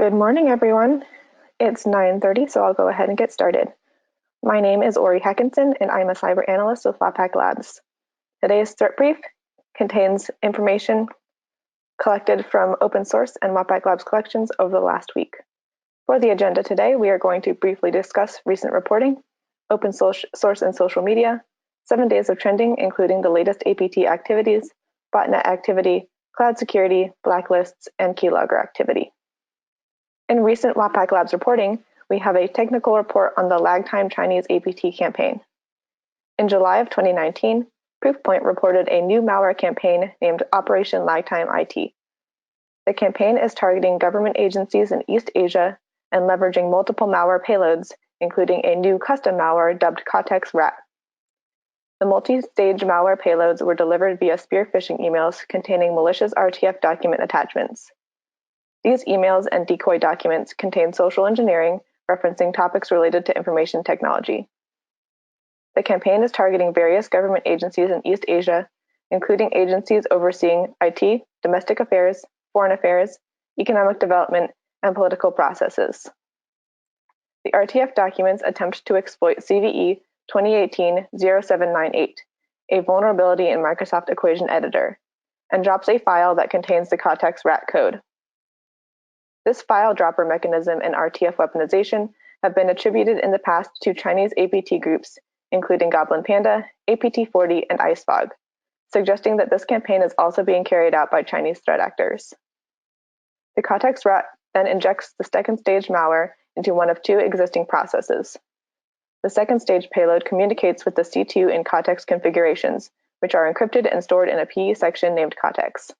Good morning, everyone. It's 9:30, so I'll go ahead and get started. My name is Ori Heckinson, and I'm a cyber analyst with Flatpak Labs. Today's Threat Brief contains information collected from open source and Flatpak Labs collections over the last week. For the agenda today, we are going to briefly discuss recent reporting, open source and social media, 7 days of trending, including the latest APT activities, botnet activity, cloud security, blacklists, and keylogger activity. In recent Flatpak Labs reporting, we have a technical report on the lag time Chinese APT campaign. In July of 2019, Proofpoint reported a new malware campaign named Operation Lagtime IT. The campaign is targeting government agencies in East Asia and leveraging multiple malware payloads, including a new custom malware dubbed Cortex Rat. The multi-stage malware payloads were delivered via spear phishing emails containing malicious RTF document attachments. These emails and decoy documents contain social engineering referencing topics related to information technology. The campaign is targeting various government agencies in East Asia, including agencies overseeing IT, domestic affairs, foreign affairs, economic development, and political processes. The RTF documents attempt to exploit CVE 2018-0798, a vulnerability in Microsoft Equation Editor, and drops a file that contains the Cortex Rat code. This file dropper mechanism and RTF weaponization have been attributed in the past to Chinese APT groups, including Goblin Panda, APT40, and IceFog, suggesting that this campaign is also being carried out by Chinese threat actors. The Cortex Rat then injects the second stage malware into one of two existing processes. The second stage payload communicates with the C2 in Cortex configurations, which are encrypted and stored in a PE section named Cortex.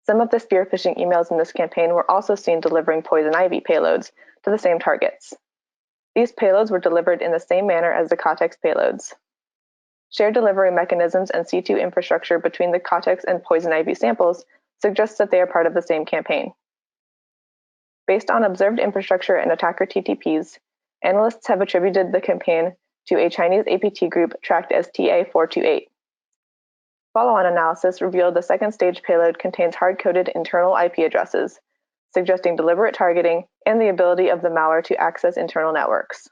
Some of the spear phishing emails in this campaign were also seen delivering poison ivy payloads to the same targets. These payloads were delivered in the same manner as the Cortex payloads. Shared delivery mechanisms and C2 infrastructure between the Cortex and poison ivy samples suggests that they are part of the same campaign. Based on observed infrastructure and attacker TTPs, analysts have attributed the campaign to a Chinese APT group tracked as TA428. Follow-on analysis revealed the second stage payload contains hard-coded internal IP addresses, suggesting deliberate targeting and the ability of the malware to access internal networks.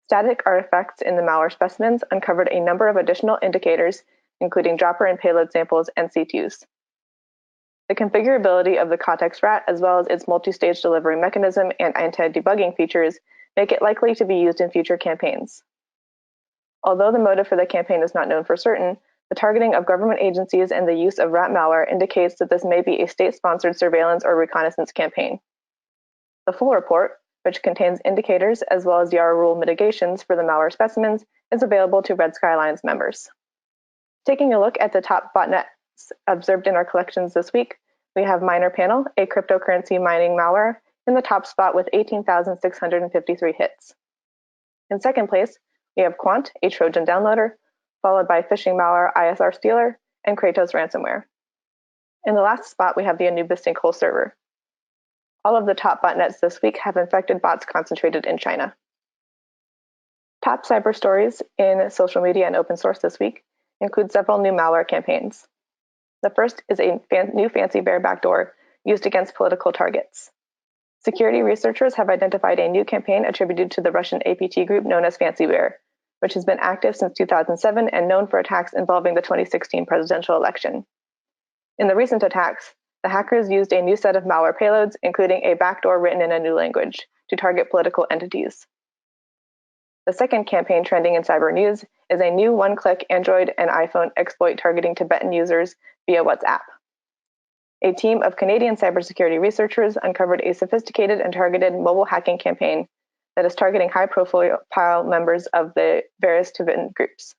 Static artifacts in the malware specimens uncovered a number of additional indicators, including dropper and payload samples and C2s. The configurability of the Cortex Rat, as well as its multi-stage delivery mechanism and anti-debugging features, make it likely to be used in future campaigns. Although the motive for the campaign is not known for certain, the targeting of government agencies and the use of rat malware indicates that this may be a state-sponsored surveillance or reconnaissance campaign. The full report, which contains indicators as well as Yara rule mitigations for the malware specimens, is available to Red Sky Alliance members. Taking a look at the top botnets observed in our collections this week, we have MinerPanel, a cryptocurrency mining malware, in the top spot with 18,653 hits. In second place, we have Quant, a Trojan downloader, followed by phishing malware ISR Stealer and Kratos ransomware. In the last spot, we have the Anubis sinkhole server. All of the top botnets this week have infected bots concentrated in China. Top cyber stories in social media and open source this week include several new malware campaigns. The first is a new Fancy Bear backdoor used against political targets. Security researchers have identified a new campaign attributed to the Russian APT group known as Fancy Bear, which has been active since 2007 and known for attacks involving the 2016 presidential election. In the recent attacks, the hackers used a new set of malware payloads, including a backdoor written in a new language, to target political entities. The second campaign trending in cyber news is a new one-click Android and iPhone exploit targeting Tibetan users via WhatsApp. A team of Canadian cybersecurity researchers uncovered a sophisticated and targeted mobile hacking campaign that is targeting high-profile members of the various Tibetan groups.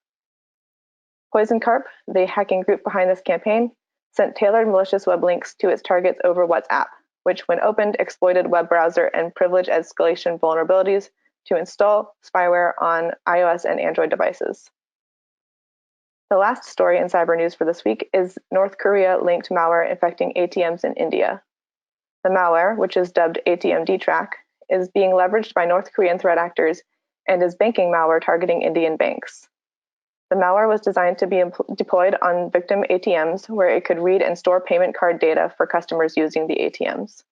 Poison Carp, the hacking group behind this campaign, sent tailored malicious web links to its targets over WhatsApp, which, when opened, exploited web browser and privilege escalation vulnerabilities to install spyware on iOS and Android devices. The last story in cyber news for this week is North Korea-linked malware infecting ATMs in India. The malware, which is dubbed ATM DTrack, is being leveraged by North Korean threat actors and is banking malware targeting Indian banks. The malware was designed to be deployed on victim ATMs, where it could read and store payment card data for customers using the ATMs.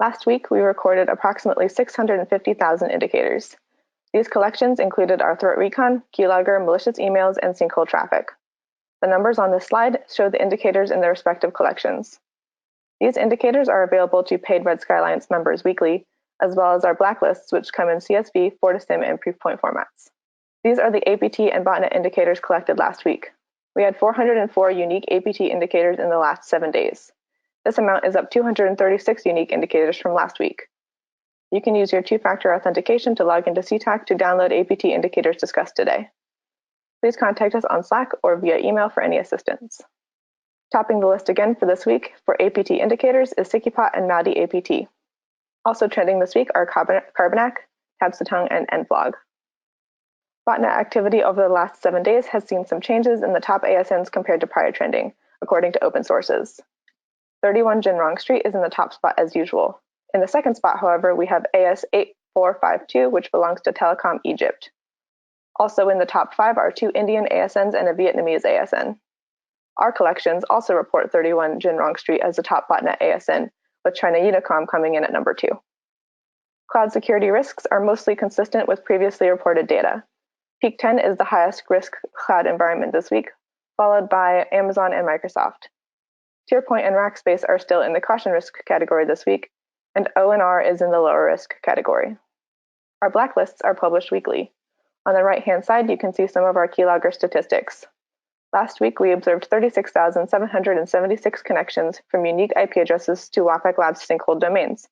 Last week, we recorded approximately 650,000 indicators. These collections included our threat recon, keylogger, malicious emails, and sinkhole traffic. The numbers on this slide show the indicators in their respective collections. These indicators are available to paid Red Sky Alliance members weekly, as well as our blacklists, which come in CSV, Fortissim, and Proofpoint formats. These are the APT and botnet indicators collected last week. We had 404 unique APT indicators in the last 7 days. This amount is up 236 unique indicators from last week. You can use your two-factor authentication to log into CTAC to download APT indicators discussed today. Please contact us on Slack or via email for any assistance. Topping the list again for this week for APT indicators is Sikkipot and Maudi APT. Also trending this week are Carbanak, Tabsattung, and Nflog. Botnet activity over the last 7 days has seen some changes in the top ASNs compared to prior trending, according to open sources. 31 Jin Rong Street is in the top spot as usual. In the second spot, however, we have AS8452, which belongs to Telecom Egypt. Also in the top 5 are 2 Indian ASNs and a Vietnamese ASN. Our collections also report 31 Jin Rong Street as the top botnet ASN, with China Unicom coming in at number 2. Cloud security risks are mostly consistent with previously reported data. Peak 10 is the highest risk cloud environment this week, followed by Amazon and Microsoft. TierPoint and Rackspace are still in the caution risk category this week, and ONR is in the lower risk category. Our blacklists are published weekly. On the right-hand side, you can see some of our keylogger statistics. Last week, we observed 36,776 connections from unique IP addresses to Wapec Labs sinkhole domains.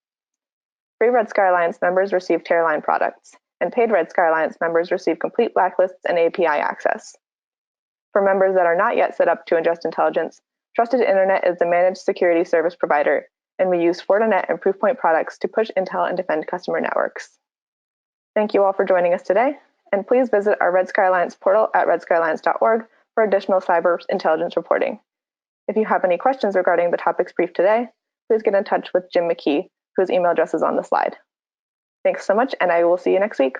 Free Red Sky Alliance members receive Tearline products, and paid Red Sky Alliance members receive complete blacklists and API access. For members that are not yet set up to ingest intelligence, Trusted Internet is the managed security service provider, and we use Fortinet and Proofpoint products to push intel and defend customer networks. Thank you all for joining us today, and please visit our Red Sky Alliance portal at redskyalliance.org for additional cyber intelligence reporting. If you have any questions regarding the topics briefed today, please get in touch with Jim McKee, whose email address is on the slide. Thanks so much, and I will see you next week.